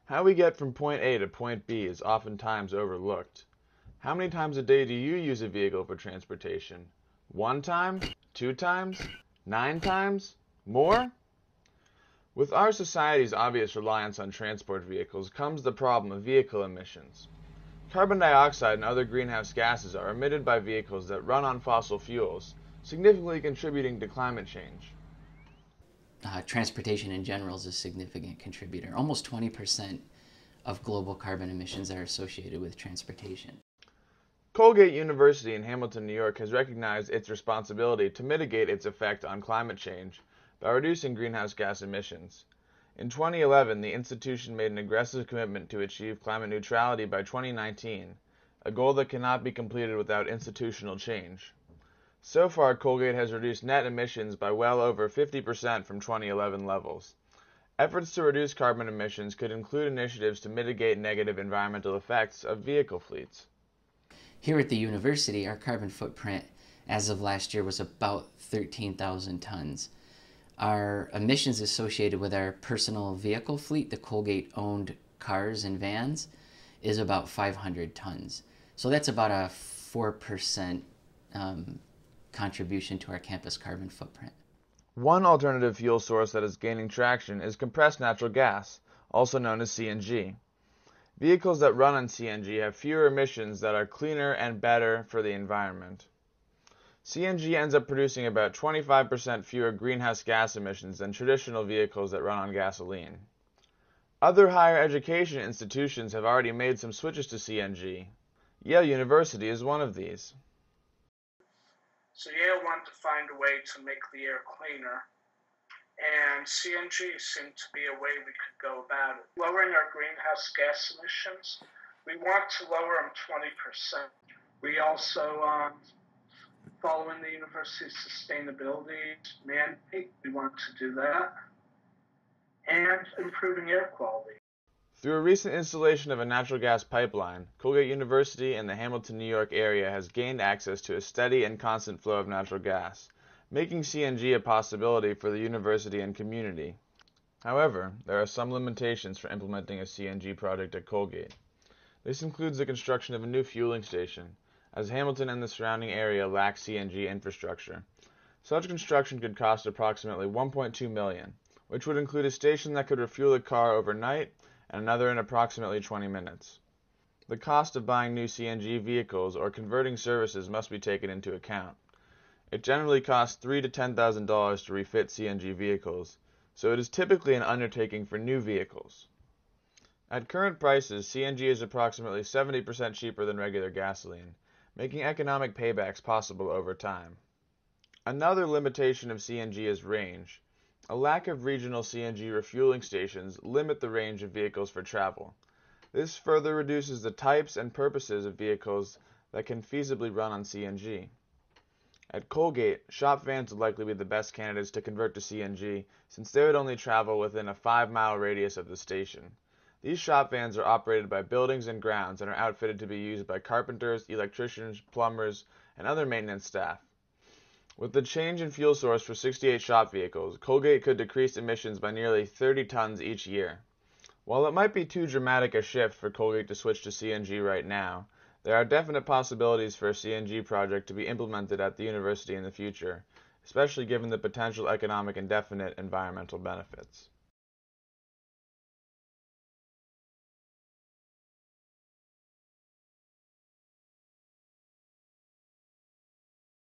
How we get from point A to point B is oftentimes overlooked. How many times a day do you use a vehicle for transportation? 1 time? 2 times? 9 times? More? With our society's obvious reliance on transport vehicles comes the problem of vehicle emissions. Carbon dioxide and other greenhouse gases are emitted by vehicles that run on fossil fuels, significantly contributing to climate change. Transportation in general is a significant contributor. Almost 20% of global carbon emissions are associated with transportation. Colgate University in Hamilton, New York has recognized its responsibility to mitigate its effect on climate change by reducing greenhouse gas emissions. In 2011, the institution made an aggressive commitment to achieve climate neutrality by 2019, a goal that cannot be completed without institutional change. So far, Colgate has reduced net emissions by well over 50% from 2011 levels. Efforts to reduce carbon emissions could include initiatives to mitigate negative environmental effects of vehicle fleets. Here at the university, our carbon footprint as of last year was about 13,000 tons. Our emissions associated with our personal vehicle fleet, the Colgate-owned cars and vans, is about 500 tons. So that's about a 4% contribution to our campus carbon footprint. One alternative fuel source that is gaining traction is compressed natural gas, also known as CNG. Vehicles that run on CNG have fewer emissions that are cleaner and better for the environment. CNG ends up producing about 25% fewer greenhouse gas emissions than traditional vehicles that run on gasoline. Other higher education institutions have already made some switches to CNG. Yale University is one of these. So Yale wanted to find a way to make the air cleaner, and CNG seemed to be a way we could go about it. Lowering our greenhouse gas emissions, we want to lower them 20%. We also, following the university's sustainability mandate, we want to do that, and improving air quality. Through a recent installation of a natural gas pipeline, Colgate University in the Hamilton, New York area has gained access to a steady and constant flow of natural gas, making CNG a possibility for the university and community. However, there are some limitations for implementing a CNG project at Colgate. This includes the construction of a new fueling station, as Hamilton and the surrounding area lack CNG infrastructure. Such construction could cost approximately $1.2 million, which would include a station that could refuel a car overnight and another in approximately 20 minutes. The cost of buying new CNG vehicles or converting services must be taken into account. It generally costs $3,000 to $10,000 to refit CNG vehicles, so it is typically an undertaking for new vehicles. At current prices, CNG is approximately 70% cheaper than regular gasoline, making economic paybacks possible over time. Another limitation of CNG is range. A lack of regional CNG refueling stations limit the range of vehicles for travel. This further reduces the types and purposes of vehicles that can feasibly run on CNG. At Colgate, shop vans would likely be the best candidates to convert to CNG since they would only travel within a 5-mile radius of the station. These shop vans are operated by buildings and grounds and are outfitted to be used by carpenters, electricians, plumbers, and other maintenance staff. With the change in fuel source for 68 shop vehicles, Colgate could decrease emissions by nearly 30 tons each year. While it might be too dramatic a shift for Colgate to switch to CNG right now, there are definite possibilities for a CNG project to be implemented at the university in the future, especially given the potential economic and definite environmental benefits.